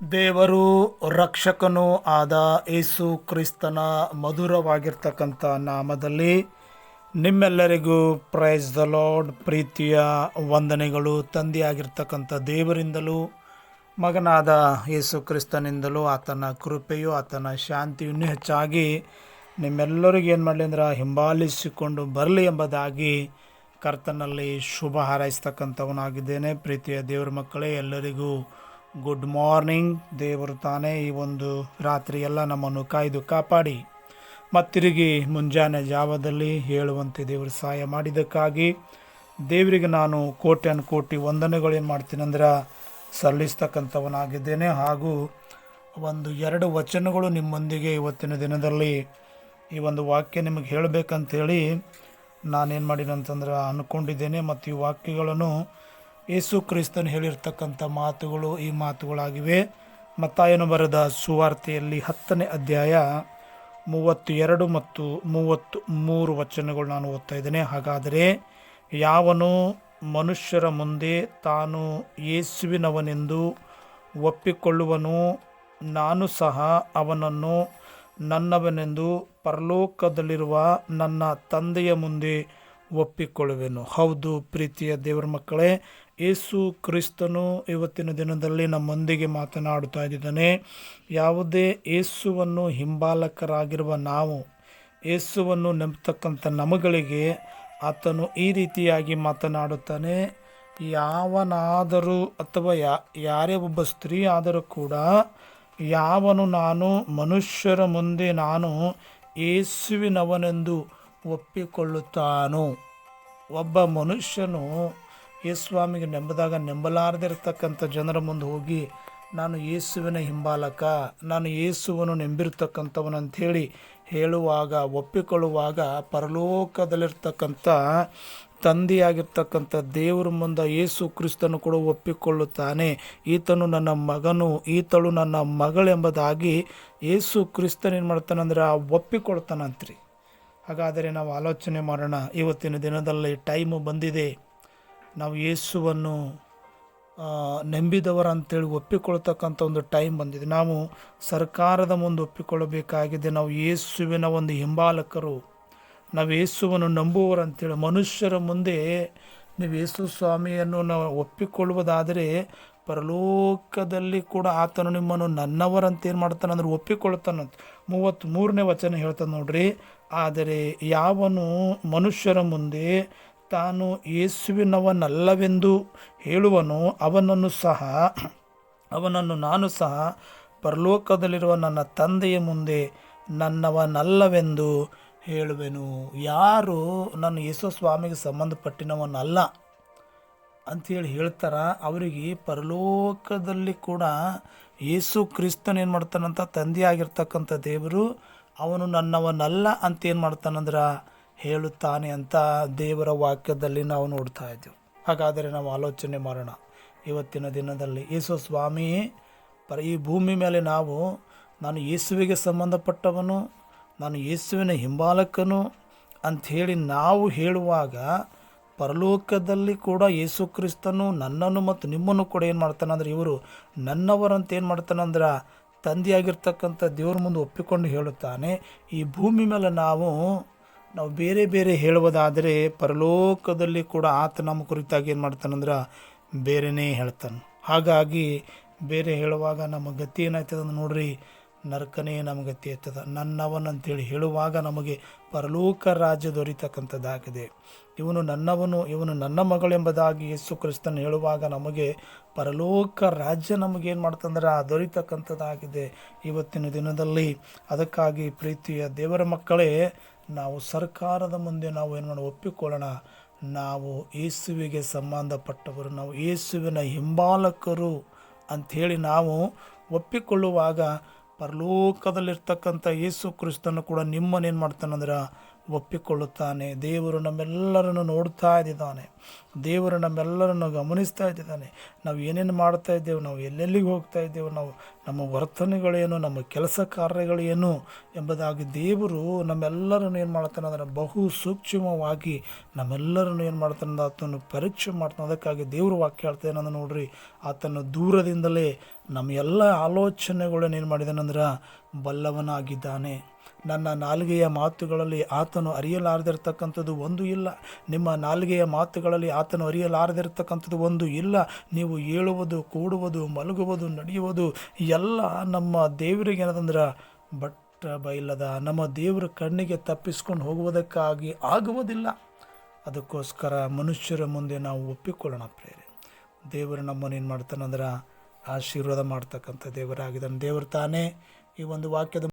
ದೇವರು ರಕ್ಷಕನೂ ಆದ ಯೇಸು ಕ್ರಿಸ್ತನ ಮಧುರವಾಗಿರ್ತಕ್ಕಂಥ ನಾಮದಲ್ಲಿ ನಿಮ್ಮೆಲ್ಲರಿಗೂ ಪ್ರೈಸ್ ದ ಲಾರ್ಡ್ ಪ್ರೀತಿಯ ವಂದನೆಗಳು. ತಂದೆಯಾಗಿರ್ತಕ್ಕಂಥ ದೇವರಿಂದಲೂ ಮಗನಾದ ಯೇಸು ಕ್ರಿಸ್ತನಿಂದಲೂ ಆತನ ಕೃಪೆಯು ಆತನ ಶಾಂತಿಯೂ ಇನ್ನೂ ಹೆಚ್ಚಾಗಿ ನಿಮ್ಮೆಲ್ಲರಿಗೂ ಏನು ಮಾಡಲಿ ಅಂದ್ರೆ ಹಿಂಬಾಲಿಸಿಕೊಂಡು ಬರಲಿ ಎಂಬುದಾಗಿ ಕರ್ತನಲ್ಲಿ ಶುಭ ಹಾರೈಸ್ತಕ್ಕಂಥವನಾಗಿದ್ದೇನೆ. ಪ್ರೀತಿಯ ದೇವರ ಮಕ್ಕಳೇ, ಎಲ್ಲರಿಗೂ ಗುಡ್ ಮಾರ್ನಿಂಗ್. ದೇವರು ತಾನೇ ಈ ಒಂದು ರಾತ್ರಿ ಎಲ್ಲ ನಮ್ಮನ್ನು ಕಾಯ್ದು ಕಾಪಾಡಿ ಮತ್ತಿರುಗಿ ಮುಂಜಾನೆ ಜಾವದಲ್ಲಿ ಹೇಳುವಂತೆ ದೇವರು ಸಹಾಯ ಮಾಡಿದ್ದಕ್ಕಾಗಿ ದೇವರಿಗೆ ನಾನು ಕೋಟ್ಯಾನು ಕೋಟಿ ವಂದನೆಗಳೇನು ಮಾಡ್ತೀನಿ ಅಂದ್ರೆ ಸಲ್ಲಿಸ್ತಕ್ಕಂಥವನಾಗಿದ್ದೇನೆ. ಹಾಗೂ ಎರಡು ವಚನಗಳು ನಿಮ್ಮೊಂದಿಗೆ ಇವತ್ತಿನ ದಿನದಲ್ಲಿ ಈ ಒಂದು ವಾಕ್ಯ ನಿಮಗೆ ಹೇಳಬೇಕಂತೇಳಿ ನಾನೇನು ಮಾಡಿನಂತಂದ್ರೆ ಅಂದ್ಕೊಂಡಿದ್ದೇನೆ. ಮತ್ತು ಈ ವಾಕ್ಯಗಳನ್ನು ಯೇಸು ಕ್ರಿಸ್ತನು ಹೇಳಿರ್ತಕ್ಕಂಥ ಮಾತುಗಳು ಈ ಮಾತುಗಳಾಗಿವೆ. ಮತ್ತಾಯನು ಬರೆದ ಸುವಾರ್ತೆಯಲ್ಲಿ 10ನೇ ಅಧ್ಯಾಯ 32 ಮತ್ತು 33 ವಚನಗಳು ನಾನು ಓದ್ತಾ ಇದ್ದೇನೆ. ಹಾಗಾದರೆ ಯಾವನು ಮನುಷ್ಯರ ಮುಂದೆ ತಾನು ಯೇಸುವಿನವನೆಂದು ಒಪ್ಪಿಕೊಳ್ಳುವನು, ನಾನು ಸಹ ಅವನನ್ನು ನನ್ನವನೆಂದು ಪರಲೋಕದಲ್ಲಿರುವ ನನ್ನ ತಂದೆಯ ಮುಂದೆ ಒಪ್ಪಿಕೊಳ್ಳುವೆನು. ಹೌದು ಪ್ರೀತಿಯ ದೇವರ ಮಕ್ಕಳೇ, ಯೇಸು ಕ್ರಿಸ್ತನು ಇವತ್ತಿನ ದಿನದಲ್ಲಿ ನಮ್ಮೊಂದಿಗೆ ಮಾತನಾಡುತ್ತಾ ಇದ್ದಾನೆ. ಯಾವುದೇ ಯೇಸುವನ್ನು ಹಿಂಬಾಲಕರಾಗಿರುವ ನಾವು, ಯೇಸುವನ್ನು ನಂಬತಕ್ಕಂಥ ನಮಗಳಿಗೆ ಆತನು ಈ ರೀತಿಯಾಗಿ ಮಾತನಾಡುತ್ತಾನೆ. ಯಾವನಾದರೂ ಅಥವಾ ಯಾರೇ ಒಬ್ಬ ಸ್ತ್ರೀ ಆದರೂ ಕೂಡ ಯಾವನು ನಾನು ಮನುಷ್ಯರ ಮುಂದೆ ನಾನು ಯೇಸುವಿನವನೆಂದು ಒಪ್ಪಿಕೊಳ್ಳುತ್ತಾನೋ, ಒಬ್ಬ ಮನುಷ್ಯನು ಯೇಸುಸ್ವಾಮಿಗೆ ನಂಬಲಾರದಿರ್ತಕ್ಕಂಥ ಜನರ ಮುಂದೆ ಹೋಗಿ ನಾನು ಯೇಸುವಿನ ಹಿಂಬಾಲಕ, ನಾನು ಯೇಸುವನ್ನು ನಂಬಿರ್ತಕ್ಕಂಥವನಂಥೇಳಿ ಹೇಳುವಾಗ, ಒಪ್ಪಿಕೊಳ್ಳುವಾಗ ಪರಲೋಕದಲ್ಲಿರ್ತಕ್ಕಂಥ ತಂದೆಯಾಗಿರ್ತಕ್ಕಂಥ ದೇವರ ಮುಂದೆ ಯೇಸು ಕ್ರಿಸ್ತನು ಕೂಡ ಒಪ್ಪಿಕೊಳ್ಳುತ್ತಾನೆ. ಈತನು ನನ್ನ ಮಗನು, ಈತಳು ನನ್ನ ಮಗಳೆಂಬುದಾಗಿ ಯೇಸು ಕ್ರಿಸ್ತನೇನು ಮಾಡ್ತಾನಂದ್ರೆ ಒಪ್ಪಿಕೊಳ್ತಾನಂತ್ರಿ. ಹಾಗಾದರೆ ನಾವು ಆಲೋಚನೆ ಮಾಡೋಣ. ಇವತ್ತಿನ ದಿನದಲ್ಲಿ ಟೈಮು ಬಂದಿದೆ, ನಾವು ಯೇಸುವನ್ನು ನಂಬಿದವರಂತೇಳಿ ಒಪ್ಪಿಕೊಳ್ತಕ್ಕಂಥ ಒಂದು ಟೈಮ್ ಬಂದಿದೆ. ನಾವು ಸರ್ಕಾರದ ಮುಂದೆ ಒಪ್ಪಿಕೊಳ್ಳಬೇಕಾಗಿದೆ. ನಾವು ಯೇಸುವಿನ ಒಂದು ಹಿಂಬಾಲಕರು, ನಾವು ಯೇಸುವನ್ನು ನಂಬುವರಂತೇಳಿ ಮನುಷ್ಯರ ಮುಂದೆ ನೀವು ಯೇಸು ಸ್ವಾಮಿಯನ್ನು ನಾವು ಒಪ್ಪಿಕೊಳ್ಳುವುದಾದರೆ ಪರಲೋಕದಲ್ಲಿ ಕೂಡ ಆತನು ನಿಮ್ಮನ್ನು ನನ್ನವರಂತ ಏನು ಮಾಡ್ತಾನೆ ಅಂದ್ರೆ ಒಪ್ಪಿಕೊಳ್ತಾನಂತ. 33ನೇ ವಚನ ಹೇಳ್ತಾನೆ ನೋಡ್ರಿ. ಆದರೆ ಯಾವನು ಮನುಷ್ಯರ ಮುಂದೆ ತಾನು ಯೇಸುವಿನವನಲ್ಲವೆಂದು ಹೇಳುವನು, ಅವನನ್ನು ನಾನು ಸಹ ಪರಲೋಕದಲ್ಲಿರುವ ನನ್ನ ತಂದೆಯ ಮುಂದೆ ನನ್ನವನಲ್ಲವೆಂದು ಹೇಳುವೆನು. ಯಾರು ನನ್ನ ಯೇಸು ಸ್ವಾಮಿಗೆ ಸಂಬಂಧಪಟ್ಟಿನವನಲ್ಲ ಅಂಥೇಳಿ ಹೇಳ್ತಾರ, ಅವರಿಗೆ ಪರಲೋಕದಲ್ಲಿ ಕೂಡ ಯೇಸು ಕ್ರಿಸ್ತನ ಏನು ಮಾಡ್ತಾನಂತ ತಂದೆಯಾಗಿರ್ತಕ್ಕಂಥ ದೇವರು ಅವನು ನನ್ನವನಲ್ಲ ಅಂತ ಏನು ಮಾಡ್ತಾನಂದ್ರೆ ಹೇಳುತ್ತಾನೆ ಅಂತ ದೇವರ ವಾಕ್ಯದಲ್ಲಿ ನಾವು ನೋಡ್ತಾ ಇದ್ದೇವೆ. ಹಾಗಾದರೆ ನಾವು ಆಲೋಚನೆ ಮಾಡೋಣ. ಇವತ್ತಿನ ದಿನದಲ್ಲಿ ಯೇಸು ಸ್ವಾಮಿ ಈ ಭೂಮಿ ಮೇಲೆ ನಾನು ಯೇಸುವಿಗೆ ಸಂಬಂಧಪಟ್ಟವನು, ನಾನು ಯೇಸುವಿನ ಹಿಂಬಾಲಕನು ಅಂಥೇಳಿ ನಾವು ಹೇಳುವಾಗ ಪರಲೋಕದಲ್ಲಿ ಕೂಡ ಯೇಸು ಕ್ರಿಸ್ತನು ನನ್ನನ್ನು ಮತ್ತು ನಿಮ್ಮನ್ನು ಕೂಡ ಏನು ಮಾಡ್ತಾನಂದ್ರೆ ಇವರು ನನ್ನವರಂತ ಏನು ಮಾಡ್ತಾನಂದ್ರೆ ತಂದೆಯಾಗಿರ್ತಕ್ಕಂಥ ದೇವ್ರ ಮುಂದೆ ಒಪ್ಪಿಕೊಂಡು ಹೇಳುತ್ತಾನೆ. ಈ ಭೂಮಿ ಮೇಲೆ ನಾವು ಬೇರೆ ಬೇರೆ ಹೇಳುವುದಾದರೆ ಪರಲೋಕದಲ್ಲಿ ಕೂಡ ಆತ ನಮ್ಮ ಕುರಿತಾಗಿ ಏನು ಮಾಡ್ತಾನಂದ್ರೆ ಬೇರೆಯೇ ಹೇಳ್ತಾನೆ. ಹಾಗಾಗಿ ಬೇರೆ ಹೇಳುವಾಗ ನಮ್ಮ ಗತಿ ಏನಾಯ್ತದ ನೋಡ್ರಿ, ನರಕನೇ ನಮ್ಮ ಗತಿ ಆಯ್ತದ. ನನ್ನವನಂತೇಳಿ ಹೇಳುವಾಗ ನಮಗೆ ಪರಲೋಕ ರಾಜ್ಯ ದೊರೀತಕ್ಕಂಥದ್ದಾಗಿದೆ. ಇವನು ನನ್ನವನು, ಇವನು ನನ್ನ ಮಗಳೆಂಬುದಾಗಿ ಯೇಸು ಕ್ರಿಸ್ತನ ಹೇಳುವಾಗ ನಮಗೆ ಪರಲೋಕ ರಾಜ್ಯ ನಮಗೇನು ಮಾಡ್ತಂದ್ರೆ ದೊರೀತಕ್ಕಂಥದ್ದಾಗಿದೆ ಇವತ್ತಿನ ದಿನದಲ್ಲಿ. ಅದಕ್ಕಾಗಿ ಪ್ರೀತಿಯ ದೇವರ ಮಕ್ಕಳೇ, ನಾವು ಸರ್ಕಾರದ ಮುಂದೆ ನಾವು ಏನು ಮಾಡಿ ಒಪ್ಪಿಕೊಳ್ಳೋಣ. ನಾವು ಯೇಸುವಿಗೆ ಸಂಬಂಧಪಟ್ಟವರು, ನಾವು ಯೇಸುವಿನ ಹಿಂಬಾಲಕರು ಅಂಥೇಳಿ ನಾವು ಒಪ್ಪಿಕೊಳ್ಳುವಾಗ ಪರಲೋಕದಲ್ಲಿರ್ತಕ್ಕಂಥ ಯೇಸು ಕ್ರಿಸ್ತನು ಕೂಡ ನಿಮ್ಮನ್ನೇನು ಮಾಡ್ತಾನಂದ್ರೆ ಒಪ್ಪಿಕೊಳ್ಳುತ್ತಾನೆ. ದೇವರು ನಮ್ಮೆಲ್ಲರನ್ನು ನೋಡ್ತಾ ಇದ್ದಾನೆ. ದೇವರು ನಮ್ಮೆಲ್ಲರನ್ನು ಗಮನಿಸ್ತಾ ಇದ್ದಾನೆ. ನಾವು ಏನೇನು ಮಾಡ್ತಾ ಇದ್ದೇವೆ, ನಾವು ಎಲ್ಲೆಲ್ಲಿಗೆ ಹೋಗ್ತಾ ಇದ್ದೇವೆ, ನಮ್ಮ ವರ್ತನೆಗಳೇನು, ನಮ್ಮ ಕೆಲಸ ಕಾರ್ಯಗಳೇನು ಎಂಬುದಾಗಿ ದೇವರು ನಮ್ಮೆಲ್ಲರನ್ನು ಏನು ಮಾಡ್ತಾನೆ ಅಂದರೆ ಬಹು ಸೂಕ್ಷ್ಮವಾಗಿ ನಮ್ಮೆಲ್ಲರನ್ನು ಏನು ಮಾಡ್ತಾನೆ ಅಂದ್ರೆ ಆತನು ಪರೀಕ್ಷೆ ಮಾಡ್ತಾನೆ. ಅದಕ್ಕಾಗಿ ದೇವರು ವಾಕ್ಯ ಹೇಳ್ತೇನೆ ಅಂದ್ರೆ ನೋಡ್ರಿ, ಆತನು ದೂರದಿಂದಲೇ ನಮ್ಮ ಎಲ್ಲ ಆಲೋಚನೆಗಳನ್ನ ಏನು ಮಾಡಿದಾನಂದ್ರೆ ಬಲ್ಲವನಾಗಿದ್ದಾನೆ. ನನ್ನ ನಾಲಿಗೆಯ ಮಾತುಗಳಲ್ಲಿ ಆತನು ಅರಿಯಲಾರದಿರ್ತಕ್ಕಂಥದ್ದು ಒಂದು ಇಲ್ಲ. ನಿಮ್ಮ ನಾಲಿಗೆಯ ಮಾತುಗಳಲ್ಲಿ ಆತನು ಅರಿಯಲಾರದಿರ್ತಕ್ಕಂಥದ್ದು ಒಂದು ಇಲ್ಲ. ನೀವು ಏಳುವುದು, ಕೂಡುವುದು, ಮಲಗುವುದು, ನಡೆಯುವುದು ಎಲ್ಲ ನಮ್ಮ ದೇವರಿಗೆ ಏನದಂದ್ರೆ ಬಟ್ಟ ಬಯಲದ. ನಮ್ಮ ದೇವರ ಕಣ್ಣಿಗೆ ತಪ್ಪಿಸ್ಕೊಂಡು ಹೋಗುವುದಕ್ಕಾಗಿ ಆಗುವುದಿಲ್ಲ. ಅದಕ್ಕೋಸ್ಕರ ಮನುಷ್ಯರ ಮುಂದೆ ನಾವು ಒಪ್ಪಿಕೊಳ್ಳೋಣ ಪ್ರೇರೆ. ದೇವರು ನಮ್ಮನ್ನು ಏನು ಮಾಡ್ತಾನಂದ್ರೆ ಆಶೀರ್ವಾದ ಮಾಡ್ತಕ್ಕಂಥ ದೇವರಾಗಿದ್ದಾನೆ. ದೇವರು ತಾನೇ ಈ ಒಂದು ವಾಕ್ಯದ